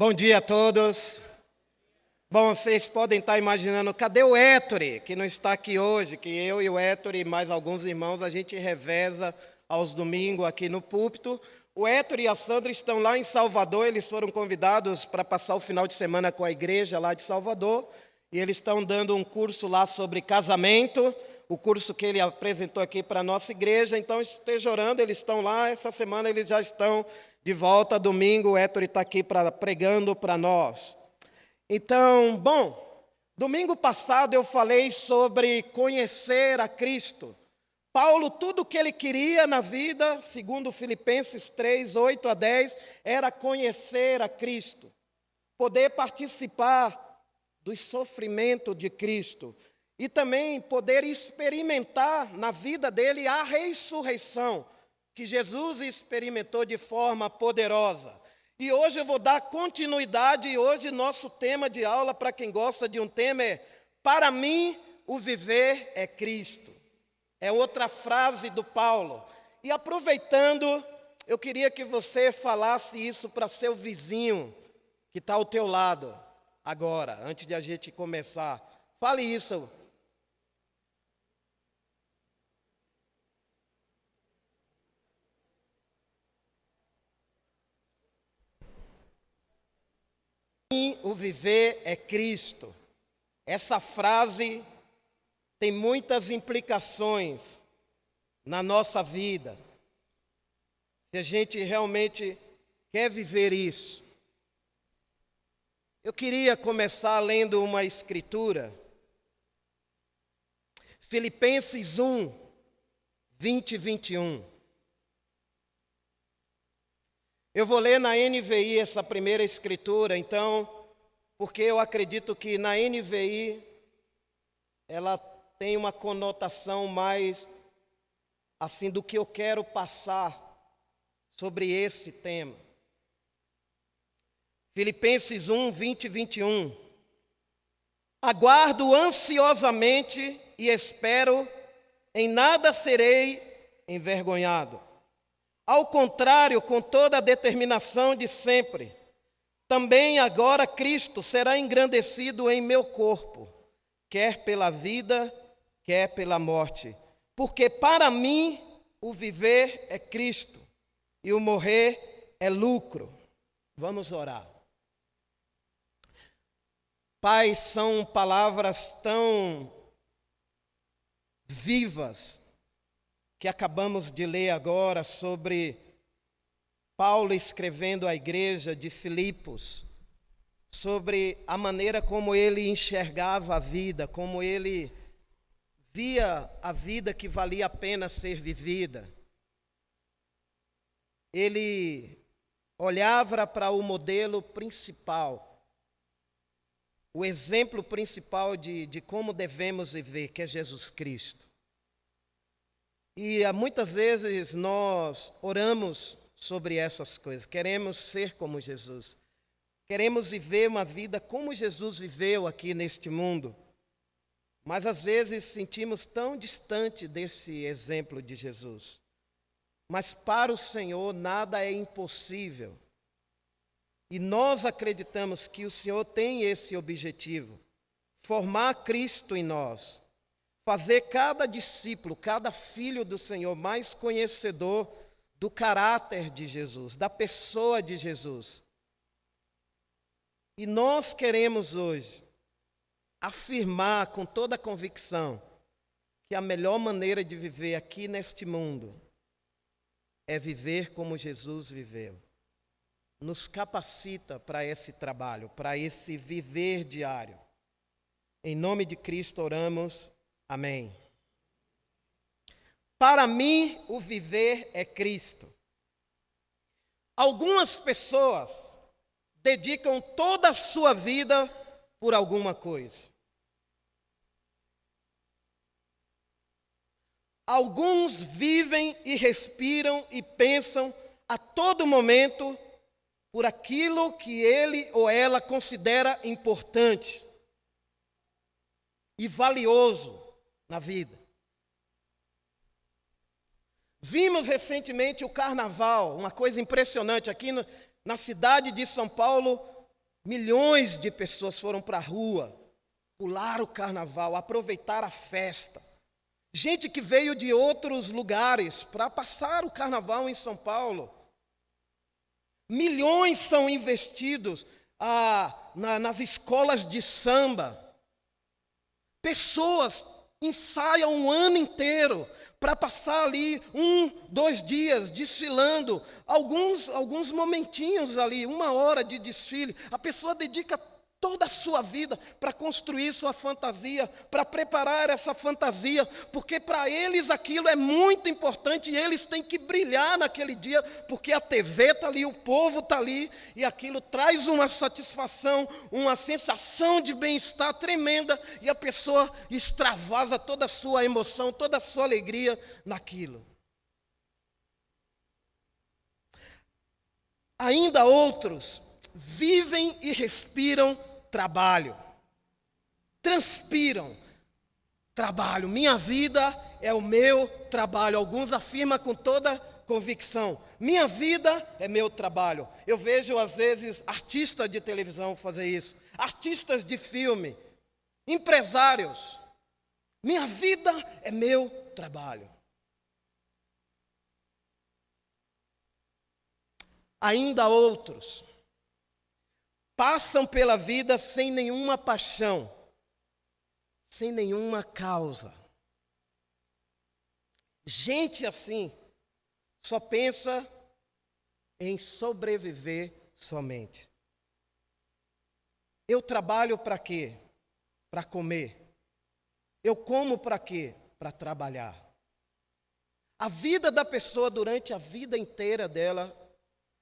Bom dia a todos. Bom, vocês podem estar imaginando, cadê o Héctor, que não está aqui hoje, que eu e o Héctor e mais alguns irmãos, a gente reveza aos domingos aqui no púlpito. O Héctor e a Sandra estão lá em Salvador, eles foram convidados para passar o final de semana com a igreja lá de Salvador, e eles estão dando um curso lá sobre casamento, o curso que ele apresentou aqui para a nossa igreja. Então esteja orando, eles estão lá, essa semana eles já estão de volta, domingo o Héctor está aqui pregando para nós. Então, bom, domingo passado eu falei sobre conhecer a Cristo. Paulo, tudo o que ele queria na vida, segundo Filipenses 3, 8 a 10, era conhecer a Cristo, poder participar do sofrimento de Cristo e também poder experimentar na vida dele a ressurreição, que Jesus experimentou de forma poderosa. E hoje eu vou dar continuidade, e hoje nosso tema de aula, para quem gosta de um tema, é: para mim o viver é Cristo. É outra frase do Paulo. E aproveitando, eu queria que você falasse isso para seu vizinho, que está ao teu lado, agora, antes de a gente começar. Fale isso. O viver é Cristo. Essa frase tem muitas implicações na nossa vida, se a gente realmente quer viver isso. Eu queria começar lendo uma escritura, Filipenses 1, 20 e 21. Eu vou ler na NVI essa primeira escritura, então, porque eu acredito que na NVI ela tem uma conotação mais assim do que eu quero passar sobre esse tema. Filipenses 1, 20 e 21. Aguardo ansiosamente e espero, em nada serei envergonhado. Ao contrário, com toda a determinação de sempre, também agora Cristo será engrandecido em meu corpo, quer pela vida, quer pela morte. Porque para mim o viver é Cristo e o morrer é lucro. Vamos orar. Pai, são palavras tão vivas que acabamos de ler agora sobre Paulo escrevendo à igreja de Filipos, sobre a maneira como ele enxergava a vida, como ele via a vida que valia a pena ser vivida. Ele olhava para o modelo principal, o exemplo principal de como devemos viver, que é Jesus Cristo. E muitas vezes nós oramos sobre essas coisas, queremos ser como Jesus, queremos viver uma vida como Jesus viveu aqui neste mundo, mas às vezes sentimos tão distante desse exemplo de Jesus. Mas para o Senhor nada é impossível, e nós acreditamos que o Senhor tem esse objetivo, formar Cristo em nós, fazer cada discípulo, cada filho do Senhor mais conhecedor do caráter de Jesus, da pessoa de Jesus. E nós queremos hoje afirmar com toda a convicção que a melhor maneira de viver aqui neste mundo é viver como Jesus viveu. Nos capacita para esse trabalho, para esse viver diário. Em nome de Cristo oramos. Amém. Para mim, o viver é Cristo. Algumas pessoas dedicam toda a sua vida por alguma coisa. Alguns vivem e respiram e pensam a todo momento por aquilo que ele ou ela considera importante e valioso na vida. Vimos recentemente o carnaval, uma coisa impressionante aqui na cidade de São Paulo. Milhões de pessoas foram para a rua, pular o carnaval, aproveitar a festa. Gente que veio de outros lugares para passar o carnaval em São Paulo. Milhões são investidos nas escolas de samba. Pessoas ensaiam um ano inteiro para passar ali 2 dias desfilando, alguns momentinhos ali, 1 hora de desfile. A pessoa dedica toda a sua vida para construir sua fantasia, para preparar essa fantasia, porque para eles aquilo é muito importante e eles têm que brilhar naquele dia, porque a TV está ali, o povo está ali, e aquilo traz uma satisfação, uma sensação de bem-estar tremenda, e a pessoa extravasa toda a sua emoção, toda a sua alegria naquilo. Ainda outros vivem e respiram trabalho, transpiram trabalho. Minha vida é o meu trabalho. Alguns afirmam com toda convicção: minha vida é meu trabalho. Eu vejo às vezes artistas de televisão fazer isso, artistas de filme, empresários. Minha vida é meu trabalho. Ainda outros passam pela vida sem nenhuma paixão, sem nenhuma causa. Gente assim só pensa em sobreviver somente. Eu trabalho para quê? Para comer. Eu como para quê? Para trabalhar. A vida da pessoa durante a vida inteira dela,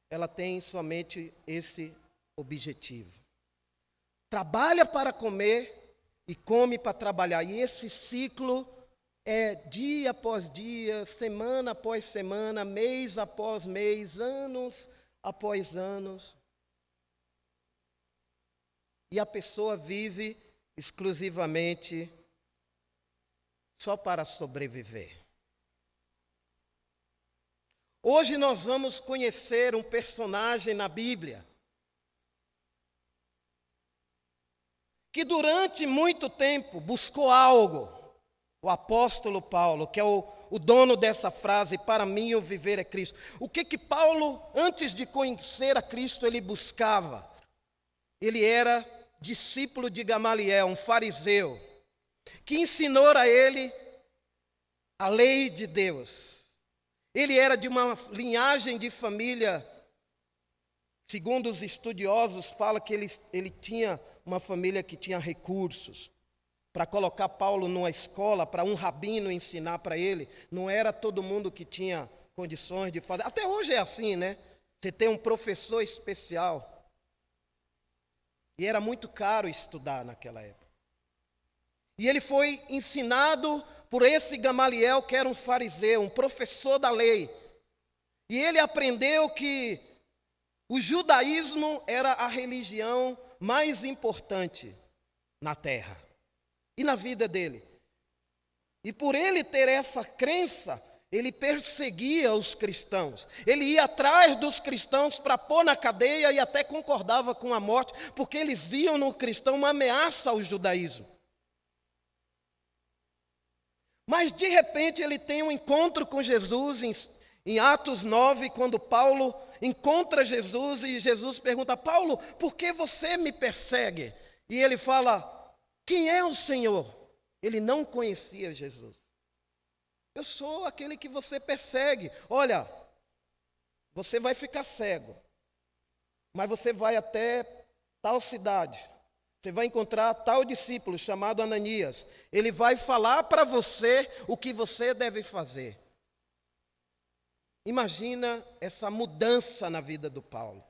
ela tem somente esse objetivo. Trabalha para comer e come para trabalhar. E esse ciclo é dia após dia, semana após semana, mês após mês, anos após anos. E a pessoa vive exclusivamente só para sobreviver. Hoje nós vamos conhecer um personagem na Bíblia que durante muito tempo buscou algo. O apóstolo Paulo, que é o dono dessa frase: para mim o viver é Cristo. O que Paulo, antes de conhecer a Cristo, ele buscava? Ele era discípulo de Gamaliel, um fariseu, que ensinou a ele a lei de Deus. Ele era de uma linhagem de família, segundo os estudiosos, fala que ele tinha uma família que tinha recursos. Para colocar Paulo numa escola, para um rabino ensinar para ele, não era todo mundo que tinha condições de fazer. Até hoje é assim, né? Você tem um professor especial. E era muito caro estudar naquela época. E ele foi ensinado por esse Gamaliel, que era um fariseu, um professor da lei. E ele aprendeu que o judaísmo era a religião mais importante na terra e na vida dele. E por ele ter essa crença, ele perseguia os cristãos. Ele ia atrás dos cristãos para pôr na cadeia e até concordava com a morte, porque eles viam no cristão uma ameaça ao judaísmo. Mas de repente ele tem um encontro com Jesus em Atos 9, quando Paulo encontra Jesus e Jesus pergunta: Paulo, por que você me persegue? E ele fala: quem é o Senhor? Ele não conhecia Jesus. Eu sou aquele que você persegue. Olha, você vai ficar cego, mas você vai até tal cidade. Você vai encontrar tal discípulo chamado Ananias. Ele vai falar para você o que você deve fazer. Imagina essa mudança na vida do Paulo.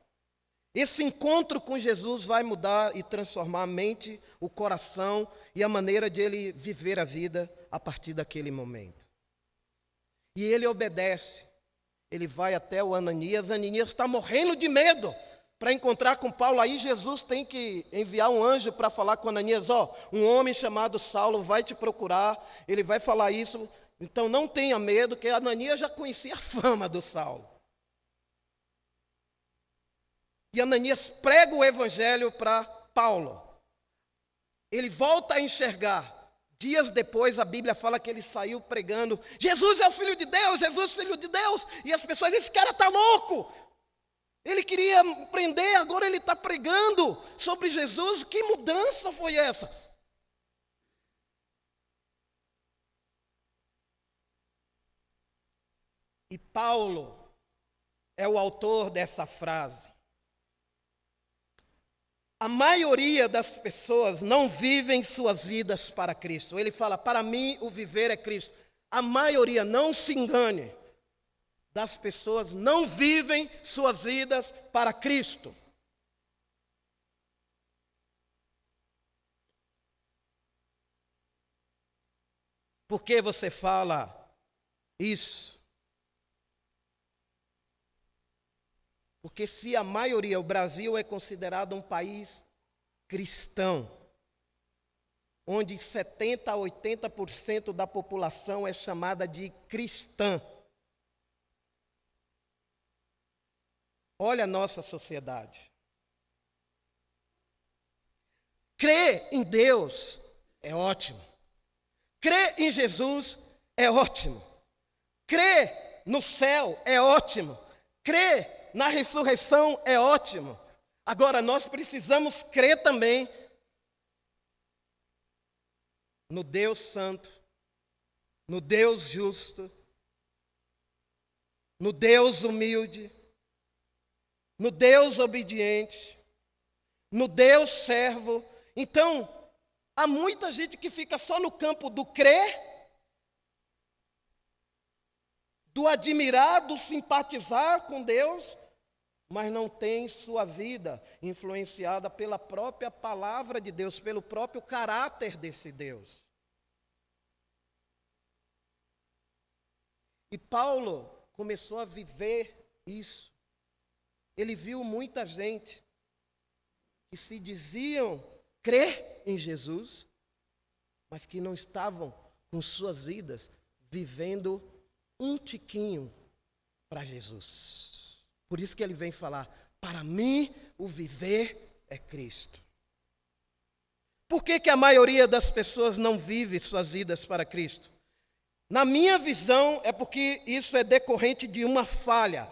Esse encontro com Jesus vai mudar e transformar a mente, o coração e a maneira de ele viver a vida a partir daquele momento. E ele obedece. Ele vai até o Ananias. Ananias está morrendo de medo para encontrar com Paulo. Aí Jesus tem que enviar um anjo para falar com Ananias: um homem chamado Saulo vai te procurar, ele vai falar isso, então não tenha medo, que Ananias já conhecia a fama do Saulo. E Ananias prega o evangelho para Paulo. Ele volta a enxergar. Dias depois, a Bíblia fala que ele saiu pregando: Jesus é o Filho de Deus, Jesus é o Filho de Deus. E as pessoas dizem: esse cara está louco. Ele queria prender, agora ele está pregando sobre Jesus. Que mudança foi essa? E Paulo é o autor dessa frase. A maioria das pessoas não vivem suas vidas para Cristo. Ele fala: para mim o viver é Cristo. A maioria, não se engane, das pessoas não vivem suas vidas para Cristo. Por que você fala isso? Porque se a maioria, o Brasil é considerado um país cristão, onde 70% a 80% da população é chamada de cristã. Olha a nossa sociedade. Crer em Deus é ótimo. Crer em Jesus é ótimo. Crer no céu é ótimo. Crer na ressurreição é ótimo. Agora nós precisamos crer também no Deus Santo, no Deus justo, no Deus humilde, no Deus obediente, no Deus servo. Então, há muita gente que fica só no campo do crer, do admirar, do simpatizar com Deus, mas não tem sua vida influenciada pela própria palavra de Deus, pelo próprio caráter desse Deus. E Paulo começou a viver isso. Ele viu muita gente que se diziam crer em Jesus, mas que não estavam com suas vidas vivendo um tiquinho para Jesus. Por isso que ele vem falar: para mim o viver é Cristo. Por que a maioria das pessoas não vive suas vidas para Cristo? Na minha visão, é porque isso é decorrente de uma falha.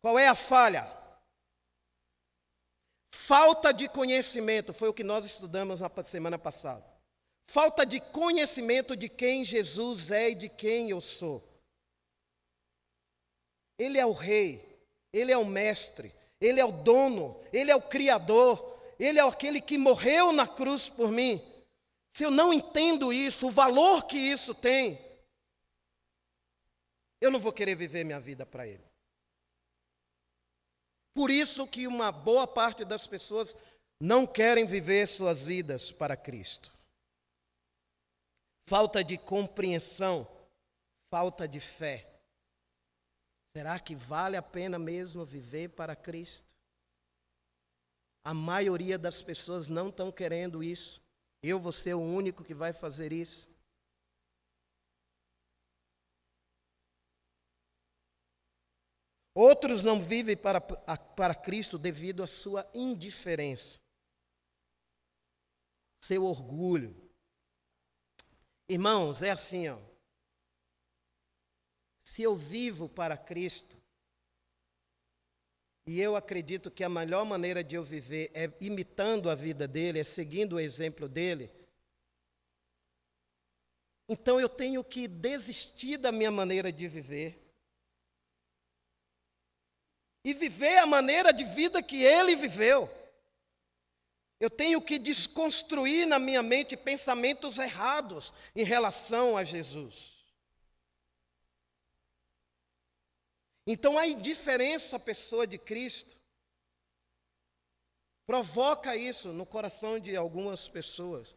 Qual é a falha? Falta de conhecimento, foi o que nós estudamos na semana passada. Falta de conhecimento de quem Jesus é e de quem eu sou. Ele é o rei, ele é o mestre, ele é o dono, ele é o criador, ele é aquele que morreu na cruz por mim. Se eu não entendo isso, o valor que isso tem, eu não vou querer viver minha vida para ele. Por isso que uma boa parte das pessoas não querem viver suas vidas para Cristo. Falta de compreensão, falta de fé. Será que vale a pena mesmo viver para Cristo? A maioria das pessoas não estão querendo isso. Eu vou ser o único que vai fazer isso. Outros não vivem para Cristo devido à sua indiferença, seu orgulho. Irmãos, é assim, ó. Se eu vivo para Cristo, e eu acredito que a melhor maneira de eu viver é imitando a vida dele, é seguindo o exemplo dele, então eu tenho que desistir da minha maneira de viver e viver a maneira de vida que ele viveu. Eu tenho que desconstruir na minha mente pensamentos errados em relação a Jesus. Então a indiferença à pessoa de Cristo provoca isso no coração de algumas pessoas.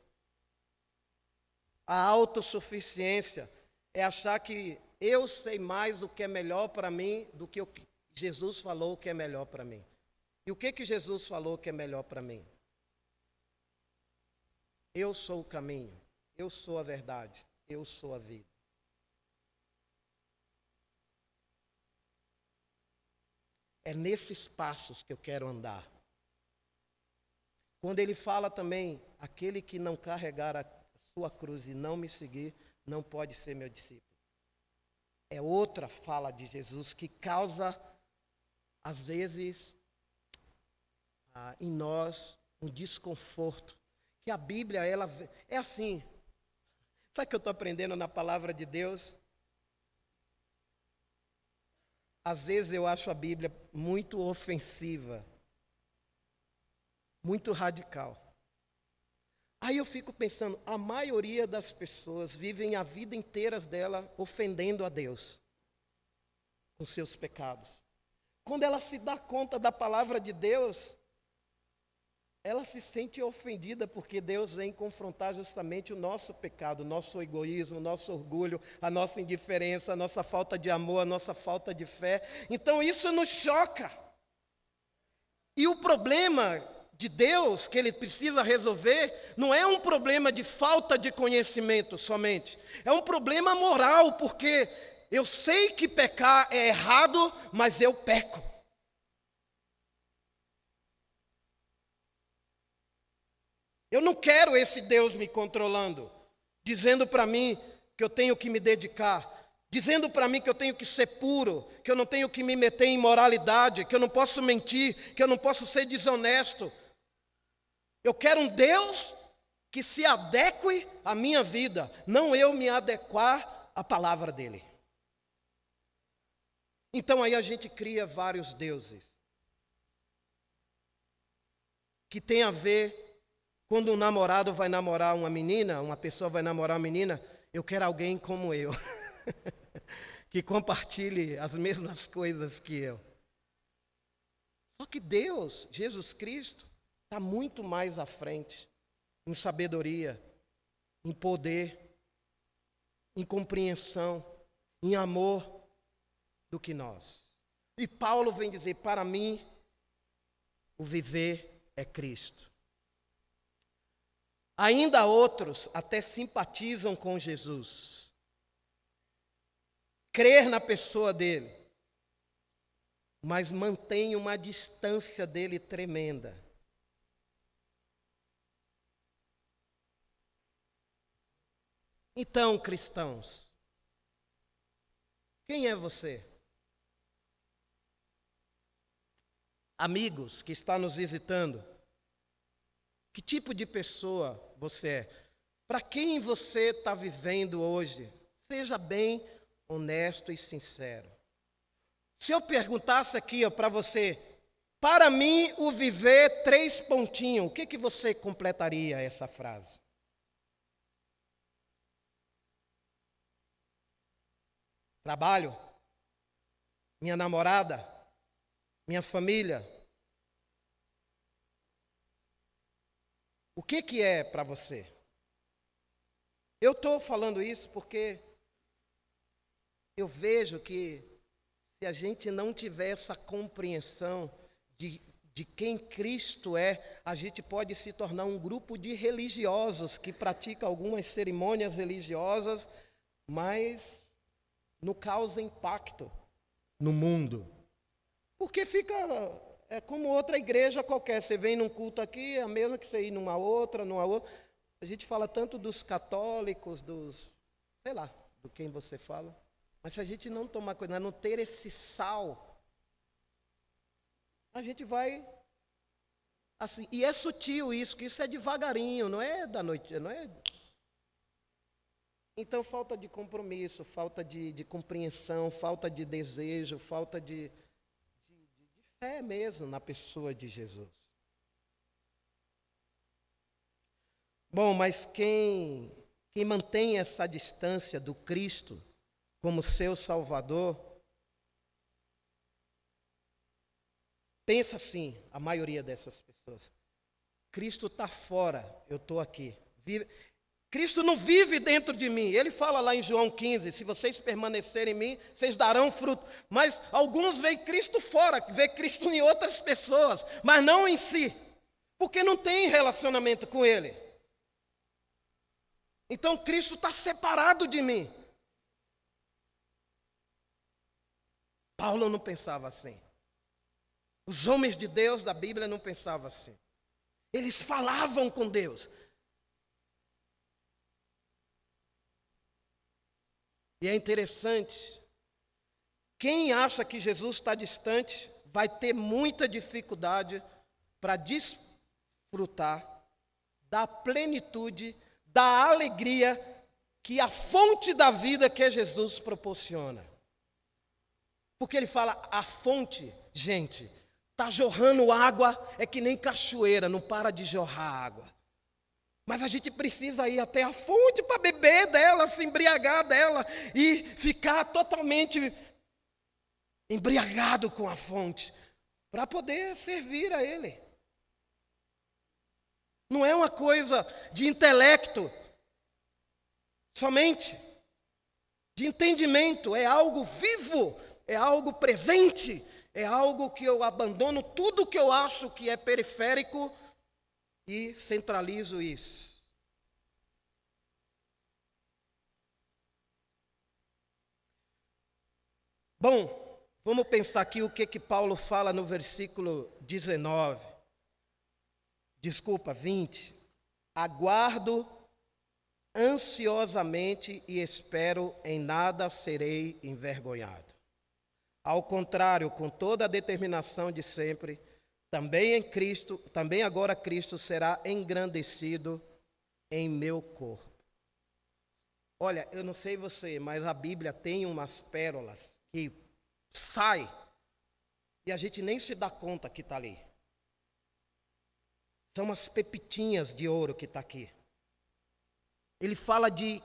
A autossuficiência é achar que eu sei mais o que é melhor para mim do que o que Jesus falou que é melhor para mim. E o que Jesus falou que é melhor para mim? Eu sou o caminho, eu sou a verdade, eu sou a vida. É nesses passos que eu quero andar. Quando ele fala também, aquele que não carregar a sua cruz e não me seguir, não pode ser meu discípulo. É outra fala de Jesus que causa, às vezes, em nós um desconforto. Que a Bíblia, ela é assim. Sabe o que eu estou aprendendo na palavra de Deus? Às vezes eu acho a Bíblia muito ofensiva, muito radical. Aí eu fico pensando, a maioria das pessoas vivem a vida inteira dela ofendendo a Deus com seus pecados. Quando ela se dá conta da palavra de Deus, ela se sente ofendida porque Deus vem confrontar justamente o nosso pecado, o nosso egoísmo, o nosso orgulho, a nossa indiferença, a nossa falta de amor, a nossa falta de fé. Então isso nos choca. E o problema de Deus que Ele precisa resolver não é um problema de falta de conhecimento somente. É um problema moral, porque eu sei que pecar é errado, mas eu peco. Eu não quero esse Deus me controlando, dizendo para mim que eu tenho que me dedicar, dizendo para mim que eu tenho que ser puro, que eu não tenho que me meter em imoralidade, que eu não posso mentir, que eu não posso ser desonesto. Eu quero um Deus que se adeque à minha vida, não eu me adequar à palavra dele. Então aí a gente cria vários deuses que tem a ver. Quando um namorado vai namorar uma menina, uma pessoa vai namorar uma menina, eu quero alguém como eu, que compartilhe as mesmas coisas que eu. Só que Deus, Jesus Cristo, está muito mais à frente, em sabedoria, em poder, em compreensão, em amor, do que nós. E Paulo vem dizer, para mim, o viver é Cristo. Ainda outros até simpatizam com Jesus. Crer na pessoa dele, mas mantém uma distância dele tremenda. Então, cristãos, quem é você? Amigos que está nos visitando, que tipo de pessoa você é? Para quem você está vivendo hoje? Seja bem honesto e sincero. Se eu perguntasse aqui para você, para mim o viver 3 pontinhos, o que você completaria essa frase? Trabalho, minha namorada, minha família. O que é para você? Eu estou falando isso porque eu vejo que se a gente não tiver essa compreensão de quem Cristo é, a gente pode se tornar um grupo de religiosos que pratica algumas cerimônias religiosas, mas não causa impacto no mundo. Porque fica... É como outra igreja qualquer, você vem num culto aqui, é a mesma que você ir numa outra. A gente fala tanto dos católicos, sei lá, do quem você fala. Mas se a gente não tomar cuidado, não ter esse sal, a gente vai, assim, e é sutil isso, que isso é devagarinho, não é da noite, não é... Então, falta de compromisso, falta de compreensão, falta de desejo, falta de fé mesmo na pessoa de Jesus. Bom, mas quem mantém essa distância do Cristo como seu Salvador, pensa assim, a maioria dessas pessoas. Cristo está fora, eu estou aqui. Cristo não vive dentro de mim. Ele fala lá em João 15, se vocês permanecerem em mim, vocês darão fruto. Mas alguns veem Cristo fora, veem Cristo em outras pessoas, mas não em si, porque não tem relacionamento com Ele. Então Cristo está separado de mim. Paulo não pensava assim. Os homens de Deus da Bíblia não pensavam assim. Eles falavam com Deus. E é interessante, quem acha que Jesus está distante vai ter muita dificuldade para desfrutar da plenitude, da alegria que a fonte da vida que é Jesus proporciona. Porque ele fala, a fonte, gente, está jorrando água, é que nem cachoeira, não para de jorrar água. Mas a gente precisa ir até a fonte para beber dela, se embriagar dela e ficar totalmente embriagado com a fonte, para poder servir a Ele. Não é uma coisa de intelecto somente, de entendimento, é algo vivo, é algo presente, é algo que eu abandono tudo que eu acho que é periférico e centralizo isso. Bom, vamos pensar aqui o que Paulo fala no versículo 20. Aguardo ansiosamente e espero, em nada serei envergonhado. Ao contrário, com toda a determinação de sempre, também agora Cristo será engrandecido em meu corpo. Olha, eu não sei você, mas a Bíblia tem umas pérolas que saem e a gente nem se dá conta que está ali. São umas pepitinhas de ouro que está aqui. Ele fala de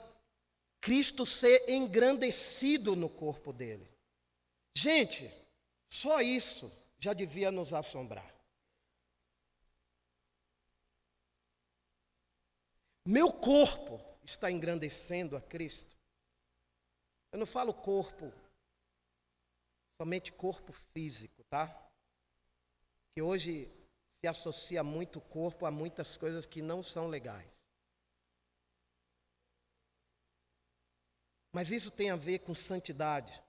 Cristo ser engrandecido no corpo dele. Gente, só isso já devia nos assombrar. Meu corpo está engrandecendo a Cristo. Eu não falo corpo, somente corpo físico, tá? Que hoje se associa muito o corpo a muitas coisas que não são legais. Mas isso tem a ver com santidade,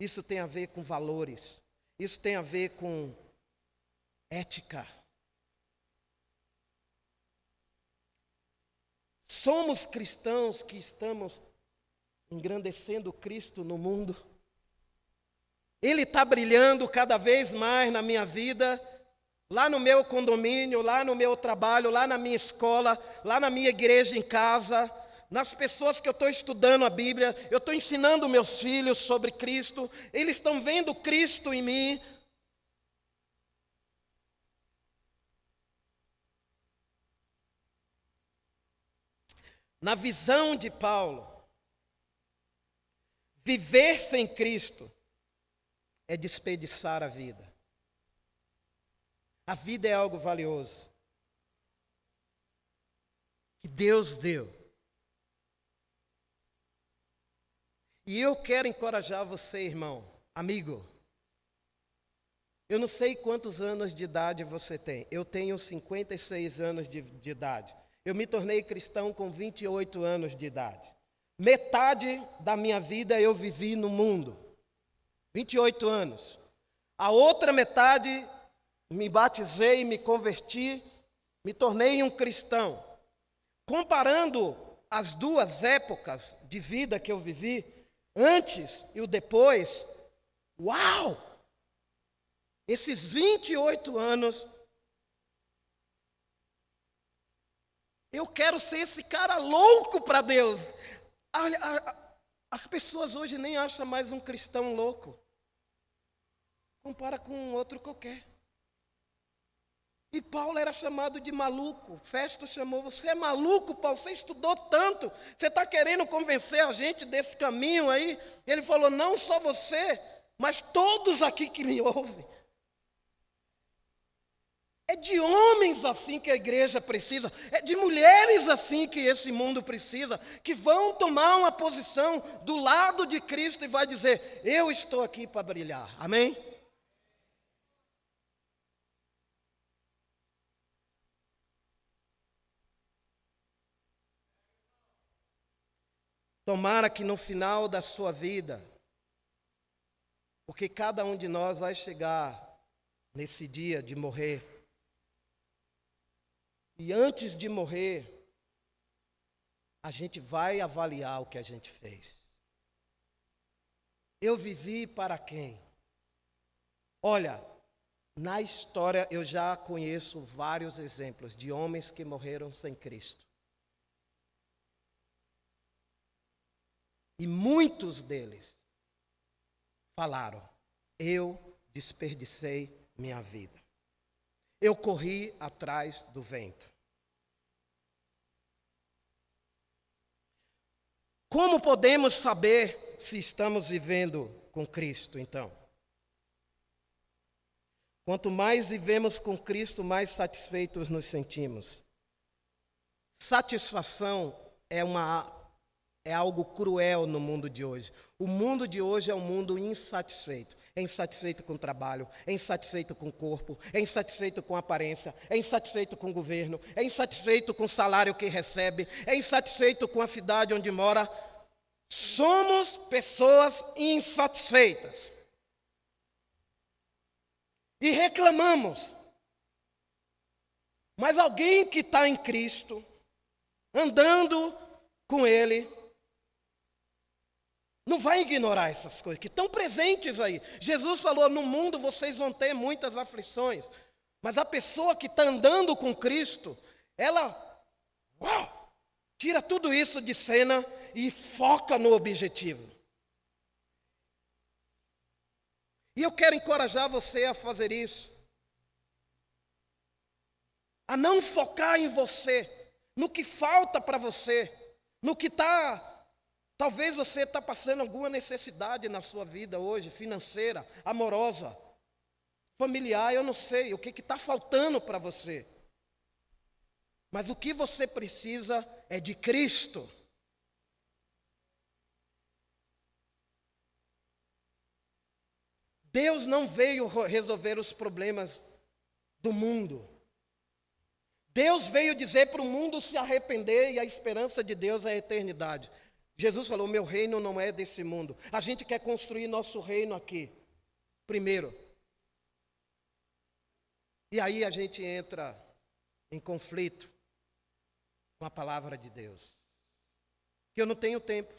isso tem a ver com valores, isso tem a ver com ética. Somos cristãos que estamos engrandecendo Cristo no mundo. Ele está brilhando cada vez mais na minha vida, lá no meu condomínio, lá no meu trabalho, lá na minha escola, lá na minha igreja em casa, nas pessoas que eu estou estudando a Bíblia, eu estou ensinando meus filhos sobre Cristo, eles estão vendo Cristo em mim. Na visão de Paulo, viver sem Cristo é desperdiçar a vida. A vida é algo valioso que Deus deu. E eu quero encorajar você, irmão, amigo. Eu não sei quantos anos de idade você tem. Eu tenho 56 anos de idade. Eu me tornei cristão com 28 anos de idade. Metade da minha vida eu vivi no mundo. 28 anos. A outra metade me batizei, me converti, me tornei um cristão. Comparando as duas épocas de vida que eu vivi, antes e o depois, uau! Esses 28 anos, eu quero ser esse cara louco para Deus. As pessoas hoje nem acham mais um cristão louco. Compara com um outro qualquer. E Paulo era chamado de maluco. Festo chamou, você é maluco, Paulo, você estudou tanto, você está querendo convencer a gente desse caminho aí? Ele falou, não só você, mas todos aqui que me ouvem. É de homens assim que a igreja precisa, é de mulheres assim que esse mundo precisa, que vão tomar uma posição do lado de Cristo e vai dizer, eu estou aqui para brilhar, amém? Tomara que no final da sua vida, porque cada um de nós vai chegar nesse dia de morrer. E antes de morrer, a gente vai avaliar o que a gente fez. Eu vivi para quem? Olha, na história eu já conheço vários exemplos de homens que morreram sem Cristo. E muitos deles falaram: eu desperdicei minha vida. Eu corri atrás do vento. Como podemos saber se estamos vivendo com Cristo, então? Quanto mais vivemos com Cristo, mais satisfeitos nos sentimos. Satisfação é algo cruel no mundo de hoje. O mundo de hoje é um mundo insatisfeito. É insatisfeito com o trabalho, é insatisfeito com o corpo, é insatisfeito com a aparência, é insatisfeito com o governo, é insatisfeito com o salário que recebe, é insatisfeito com a cidade onde mora. Somos pessoas insatisfeitas. E reclamamos. Mas alguém que está em Cristo, andando com Ele, não vai ignorar essas coisas que estão presentes aí. Jesus falou: no mundo vocês vão ter muitas aflições. Mas a pessoa que está andando com Cristo, ela tira tudo isso de cena e foca no objetivo. E eu quero encorajar você a fazer isso. A não focar em você, no que falta para você, no que está... Talvez você está passando alguma necessidade na sua vida hoje, financeira, amorosa, familiar, eu não sei o que está faltando para você. Mas o que você precisa é de Cristo. Deus não veio resolver os problemas do mundo. Deus veio dizer para o mundo se arrepender, e a esperança de Deus é a eternidade. Jesus falou: meu reino não é desse mundo. A gente quer construir nosso reino aqui, primeiro. E aí a gente entra em conflito com a palavra de Deus. Que eu não tenho tempo.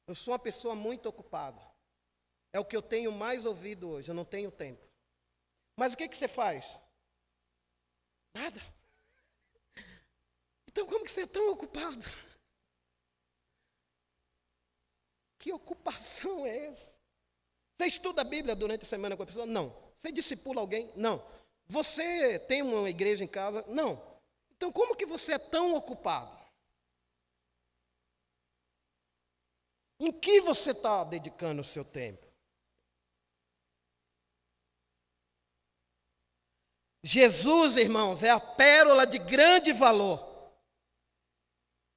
Eu sou uma pessoa muito ocupada. É o que eu tenho mais ouvido hoje. Eu não tenho tempo. Mas o que você faz? Nada. Então como que você é tão ocupado? Que ocupação é essa? Você estuda a Bíblia durante a semana com a pessoa? Não. Você discipula alguém? Não. Você tem uma igreja em casa? Não. Então como que você é tão ocupado? Em que você está dedicando o seu tempo? Jesus, irmãos, é a pérola de grande valor.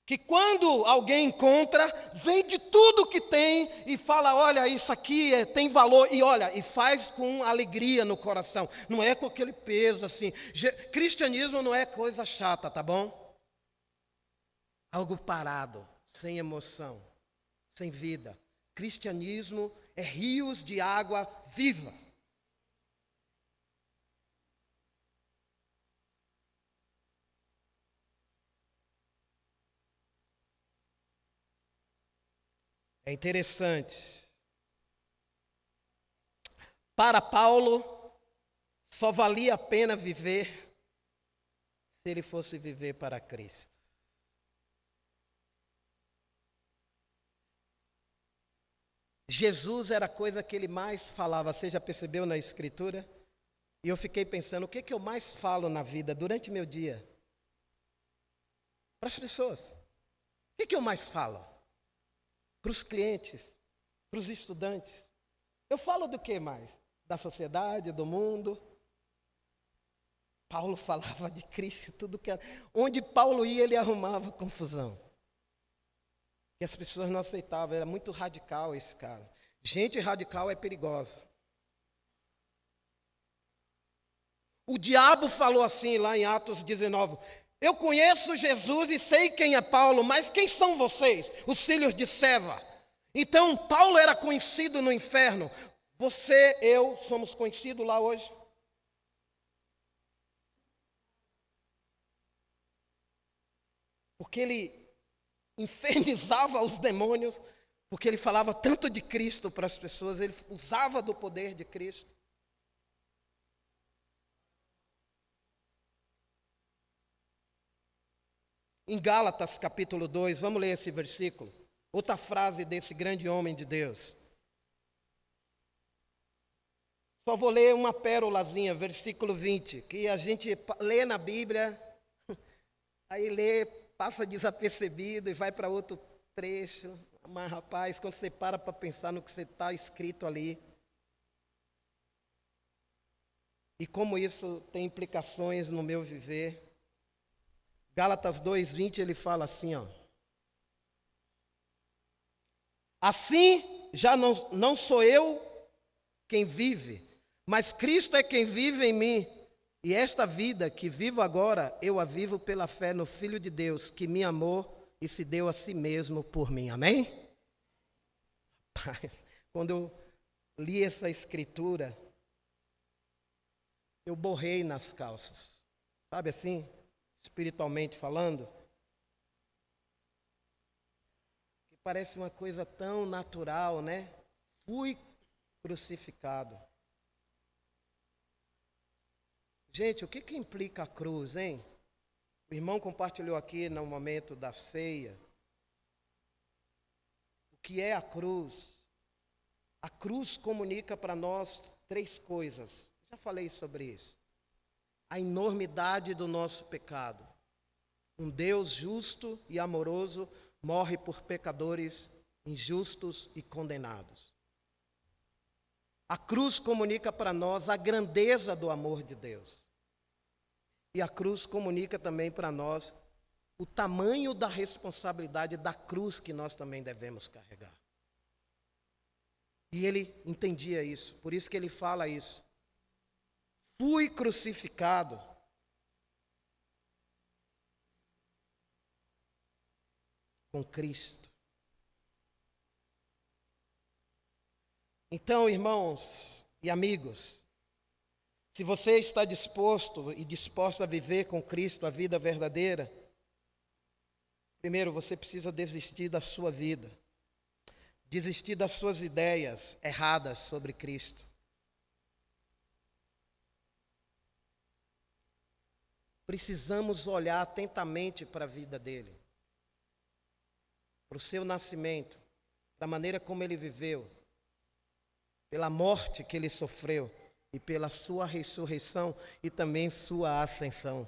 Que quando alguém encontra, vende tudo que tem e fala: olha, isso aqui tem valor. E olha, e faz com alegria no coração. Não é com aquele peso assim. Cristianismo não é coisa chata, tá bom? Algo parado, sem emoção, sem vida. Cristianismo é rios de água viva. É interessante. Para Paulo, só valia a pena viver se ele fosse viver para Cristo. Jesus era a coisa que ele mais falava. Você já percebeu na Escritura? E eu fiquei pensando: o que eu mais falo na vida durante meu dia? Para as pessoas. O que eu mais falo? Para os clientes, para os estudantes. Eu falo do que mais? Da sociedade, do mundo. Paulo falava de Cristo, tudo que era. Onde Paulo ia, ele arrumava confusão. Que as pessoas não aceitavam, era muito radical esse cara. Gente radical é perigosa. O diabo falou assim lá em Atos 19: eu conheço Jesus e sei quem é Paulo, mas quem são vocês, os filhos de Seva? Então Paulo era conhecido no inferno. Você, eu, somos conhecidos lá hoje? Porque ele infernizava os demônios, porque ele falava tanto de Cristo para as pessoas, ele usava do poder de Cristo. Em Gálatas capítulo 2, vamos ler esse versículo. Outra frase desse grande homem de Deus. Só vou ler uma pérolazinha, versículo 20, que a gente lê na Bíblia, aí lê, passa desapercebido e vai para outro trecho. Mas, rapaz, quando você para pensar no que está escrito ali, e como isso tem implicações no meu viver. Gálatas 2:20, ele fala assim, ó. Assim, já não sou eu quem vive, mas Cristo é quem vive em mim. E esta vida que vivo agora, eu a vivo pela fé no Filho de Deus, que me amou e se deu a si mesmo por mim. Amém? Quando eu li essa escritura, eu borrei nas calças. Sabe assim? Espiritualmente falando. Que parece uma coisa tão natural, né? Fui crucificado. Gente, o que implica a cruz, hein? O irmão compartilhou aqui no momento da ceia. O que é a cruz? A cruz comunica para nós 3 coisas. Já falei sobre isso. A enormidade do nosso pecado. Um Deus justo e amoroso morre por pecadores injustos e condenados. A cruz comunica para nós a grandeza do amor de Deus. E a cruz comunica também para nós o tamanho da responsabilidade da cruz que nós também devemos carregar. E ele entendia isso, por isso que ele fala isso. Fui crucificado. Com Cristo. Então, irmãos e amigos, se você está disposto e disposta a viver com Cristo a vida verdadeira, primeiro você precisa desistir da sua vida, desistir das suas ideias erradas sobre Cristo. Precisamos olhar atentamente para a vida dele, para o seu nascimento, para a maneira como ele viveu, pela morte que ele sofreu e pela sua ressurreição e também sua ascensão.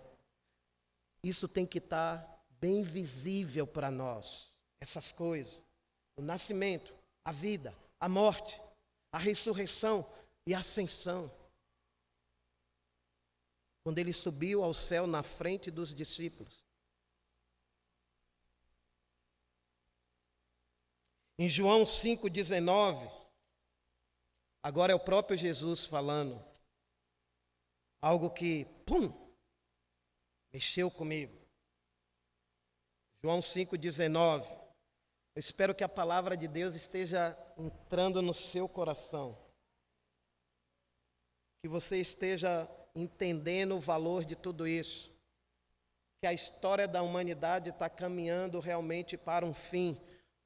Isso tem que estar bem visível para nós, essas coisas. O nascimento, a vida, a morte, a ressurreição e a ascensão. Quando ele subiu ao céu na frente dos discípulos. Em João 5,19, agora é o próprio Jesus falando, algo que, mexeu comigo. João 5,19, eu espero que a palavra de Deus esteja entrando no seu coração, que você esteja entendendo o valor de tudo isso, que a história da humanidade está caminhando realmente para um fim.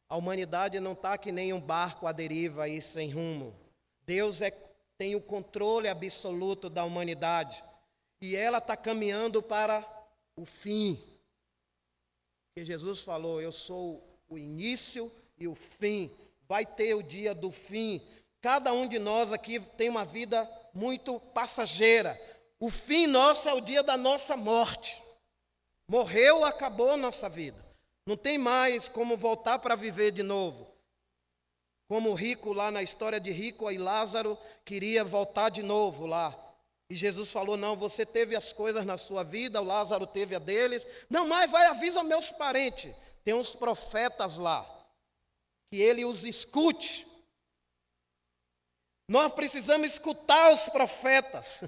A humanidade não está que nem um barco à deriva aí sem rumo. Deus tem o controle absoluto da humanidade. E ela está caminhando para o fim. Porque Jesus falou, eu sou o início e o fim. Vai ter o dia do fim. Cada um de nós aqui tem uma vida muito passageira. O fim nosso é o dia da nossa morte. Morreu, acabou a nossa vida. Não tem mais como voltar para viver de novo. Como o rico lá na história de Rico e Lázaro queria voltar de novo lá. E Jesus falou, não, você teve as coisas na sua vida, o Lázaro teve a deles. Não, mas vai, avisa meus parentes. Tem uns profetas lá, que ele os escute. Nós precisamos escutar os profetas,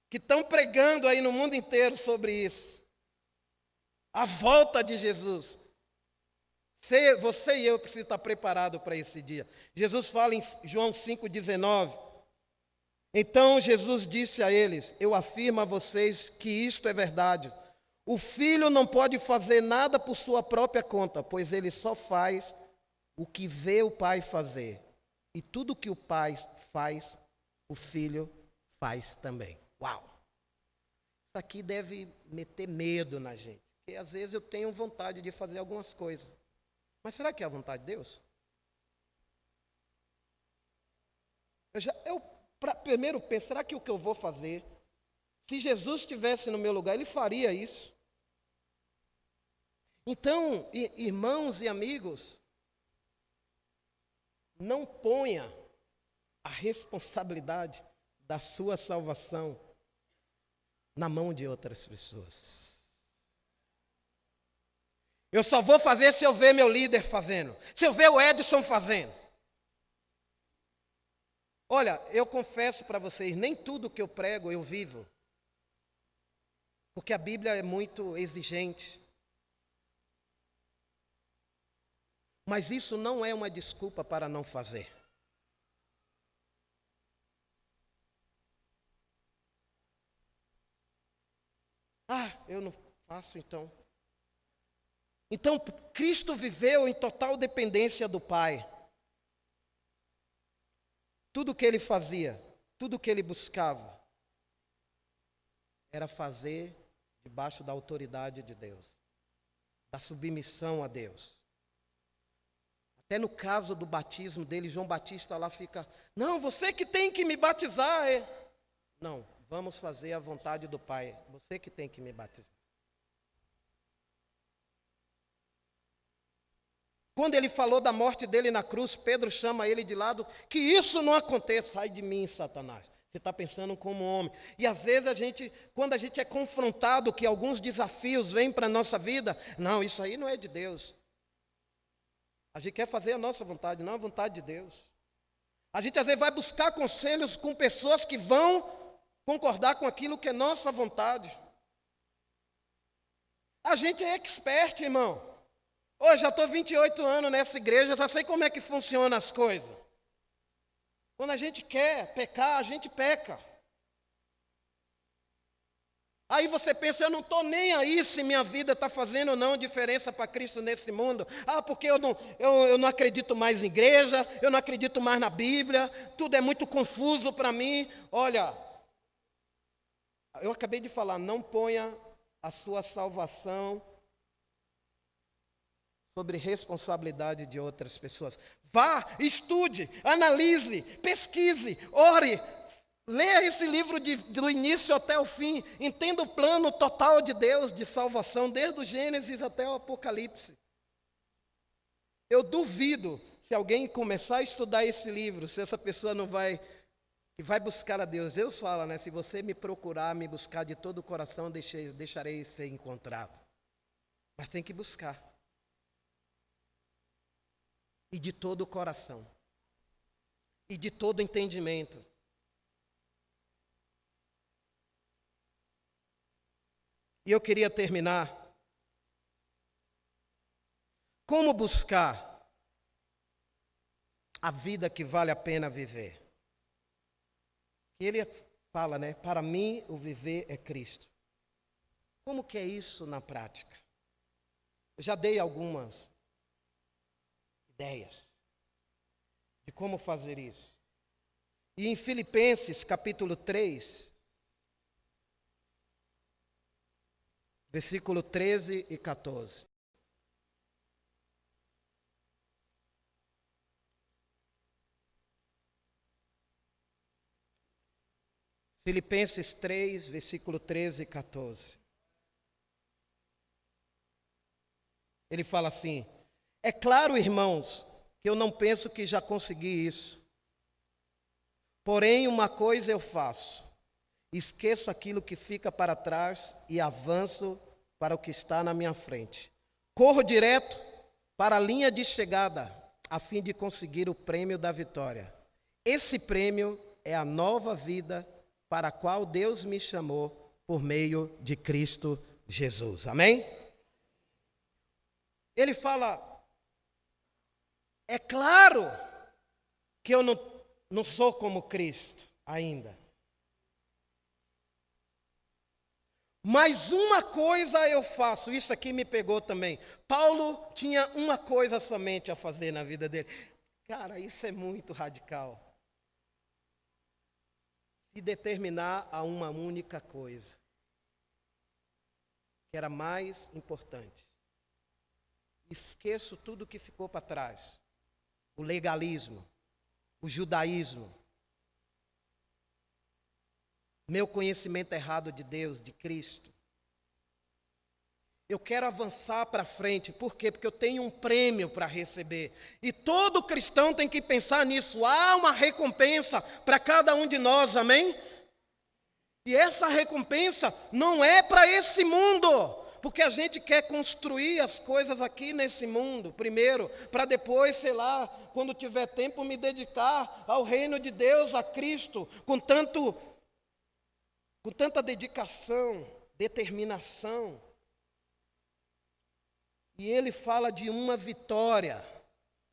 que estão pregando aí no mundo inteiro sobre isso. A volta de Jesus. Você e eu precisamos estar preparados para esse dia. Jesus fala em João 5,19. Então Jesus disse a eles: eu afirmo a vocês que isto é verdade. O filho não pode fazer nada por sua própria conta, pois ele só faz o que vê o pai fazer. E tudo que o pai faz, o filho faz também. Uau! Isso aqui deve meter medo na gente. Porque às vezes eu tenho vontade de fazer algumas coisas. Mas será que é a vontade de Deus? Primeiro penso, será que o que eu vou fazer, se Jesus estivesse no meu lugar, ele faria isso? Então, irmãos e amigos, não ponha a responsabilidade da sua salvação na mão de outras pessoas. Eu só vou fazer se eu ver meu líder fazendo, se eu ver o Edson fazendo. Olha, eu confesso para vocês, nem tudo que eu prego eu vivo, porque a Bíblia é muito exigente. Mas isso não é uma desculpa para não fazer. Eu não faço então. Então, Cristo viveu em total dependência do Pai. Tudo que ele fazia, tudo que ele buscava, era fazer debaixo da autoridade de Deus, da submissão a Deus. Até no caso do batismo dele, João Batista lá fica: não, você que tem que me batizar. Não, vamos fazer a vontade do Pai, você que tem que me batizar. Quando ele falou da morte dele na cruz, Pedro chama ele de lado: que isso não aconteça, sai de mim, Satanás. Você está pensando como homem. E às vezes quando a gente é confrontado que alguns desafios vêm para a nossa vida, não, isso aí não é de Deus. A gente quer fazer a nossa vontade, não a vontade de Deus. A gente às vezes vai buscar conselhos com pessoas que vão concordar com aquilo que é nossa vontade. A gente é expert, irmão. Hoje já estou 28 anos nessa igreja, já sei como é que funcionam as coisas. Quando a gente quer pecar, a gente peca. Aí você pensa: eu não estou nem aí se minha vida está fazendo ou não diferença para Cristo nesse mundo. Porque eu não acredito mais em igreja, eu não acredito mais na Bíblia, tudo é muito confuso para mim. Olha, eu acabei de falar, não ponha a sua salvação sobre responsabilidade de outras pessoas. Vá, estude, analise, pesquise, ore. Leia esse livro do início até o fim. Entenda o plano total de Deus de salvação, desde o Gênesis até o Apocalipse. Eu duvido, se alguém começar a estudar esse livro, se essa pessoa não vai buscar a Deus. Deus fala, né? Se você me procurar, me buscar de todo o coração, deixarei ser encontrado. Mas tem que buscar. E de todo o coração. E de todo o entendimento. E eu queria terminar. Como buscar a vida que vale a pena viver? Ele fala, né? Para mim, o viver é Cristo. Como que é isso na prática? Eu já dei algumas ideias de como fazer isso. E em Filipenses, capítulo 3, versículo 13 e 14. Filipenses 3, versículo 13 e 14. Ele fala assim: é claro, irmãos, que eu não penso que já consegui isso. Porém, uma coisa eu faço: esqueço aquilo que fica para trás e avanço para o que está na minha frente. Corro direto para a linha de chegada, a fim de conseguir o prêmio da vitória. Esse prêmio é a nova vida para a qual Deus me chamou por meio de Cristo Jesus. Amém? Ele fala: É claro que eu não sou como Cristo ainda. Mas uma coisa eu faço, isso aqui me pegou também. Paulo tinha uma coisa somente a fazer na vida dele. Cara, isso é muito radical. Se determinar a uma única coisa, que era mais importante. Esqueço tudo que ficou para trás. O legalismo, o judaísmo, meu conhecimento errado de Deus, de Cristo. Eu quero avançar para frente. Por quê? Porque eu tenho um prêmio para receber. E todo cristão tem que pensar nisso. Há uma recompensa para cada um de nós, amém? E essa recompensa não é para esse mundo. Porque a gente quer construir as coisas aqui nesse mundo, primeiro, para depois, sei lá, quando tiver tempo, me dedicar ao reino de Deus, a Cristo, com tanta dedicação, determinação. E ele fala de uma vitória.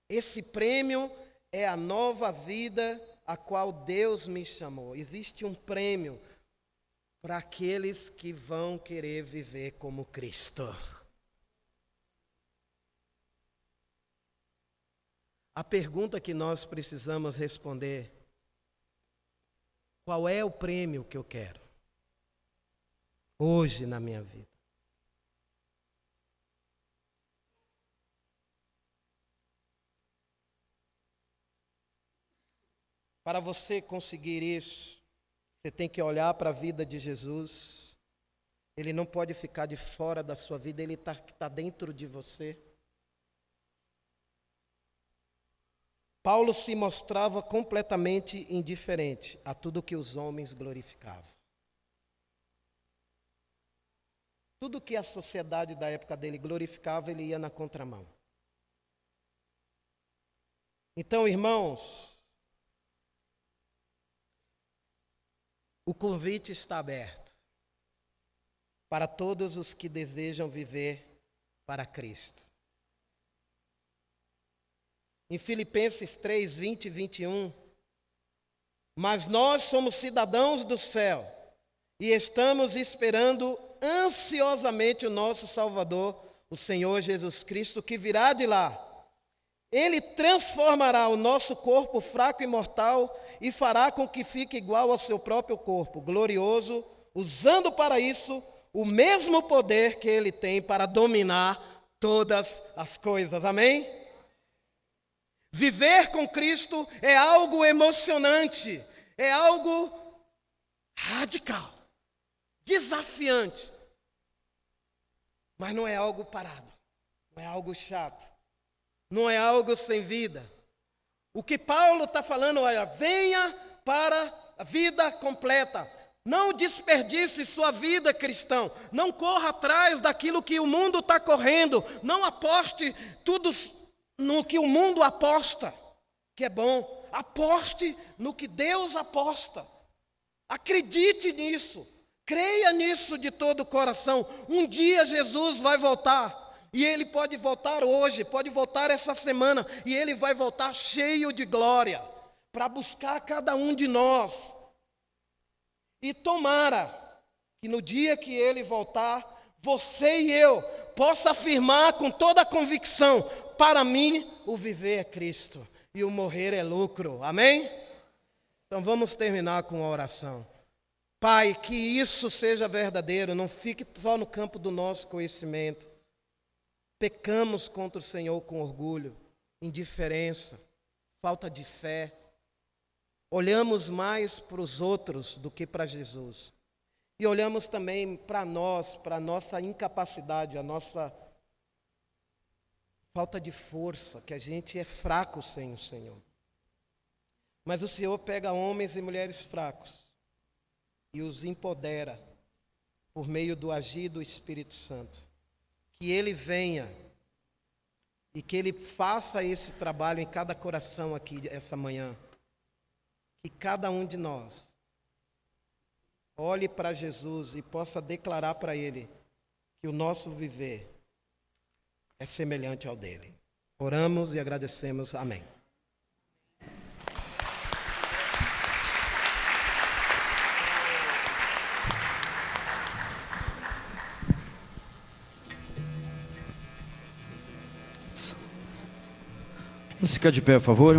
Esse prêmio é a nova vida a qual Deus me chamou. Existe um prêmio para aqueles que vão querer viver como Cristo. A pergunta que nós precisamos responder: qual é o prêmio que eu quero hoje na minha vida? Para você conseguir isso, você tem que olhar para a vida de Jesus. Ele não pode ficar de fora da sua vida, ele está dentro de você. Paulo se mostrava completamente indiferente a tudo que os homens glorificavam. Tudo que a sociedade da época dele glorificava, ele ia na contramão. Então, irmãos, o convite está aberto para todos os que desejam viver para Cristo. Em Filipenses 3, 20 e 21, mas nós somos cidadãos do céu e estamos esperando ansiosamente o nosso Salvador, o Senhor Jesus Cristo, que virá de lá. Ele transformará o nosso corpo fraco e mortal e fará com que fique igual ao seu próprio corpo, glorioso, usando para isso o mesmo poder que ele tem para dominar todas as coisas. Amém? Viver com Cristo é algo emocionante, é algo radical, desafiante, mas não é algo parado, não é algo chato. Não é algo sem vida. O que Paulo está falando é: venha para a vida completa. Não desperdice sua vida, cristão. Não corra atrás daquilo que o mundo está correndo. Não aposte tudo no que o mundo aposta, que é bom. Aposte no que Deus aposta. Acredite nisso. Creia nisso de todo o coração. Um dia Jesus vai voltar. E ele pode voltar hoje, pode voltar essa semana, e ele vai voltar cheio de glória, para buscar cada um de nós. E tomara que no dia que ele voltar, você e eu possa afirmar com toda a convicção: para mim o viver é Cristo e o morrer é lucro. Amém? Então vamos terminar com a oração. Pai, que isso seja verdadeiro, não fique só no campo do nosso conhecimento. Pecamos contra o Senhor com orgulho, indiferença, falta de fé. Olhamos mais para os outros do que para Jesus. E olhamos também para nós, para a nossa incapacidade, a nossa falta de força, que a gente é fraco sem o Senhor. Mas o Senhor pega homens e mulheres fracos e os empodera por meio do agir do Espírito Santo. Que Ele venha e que Ele faça esse trabalho em cada coração aqui essa manhã. Que cada um de nós olhe para Jesus e possa declarar para Ele que o nosso viver é semelhante ao dele. Oramos e agradecemos. Amém. Vamos ficar de pé, por favor.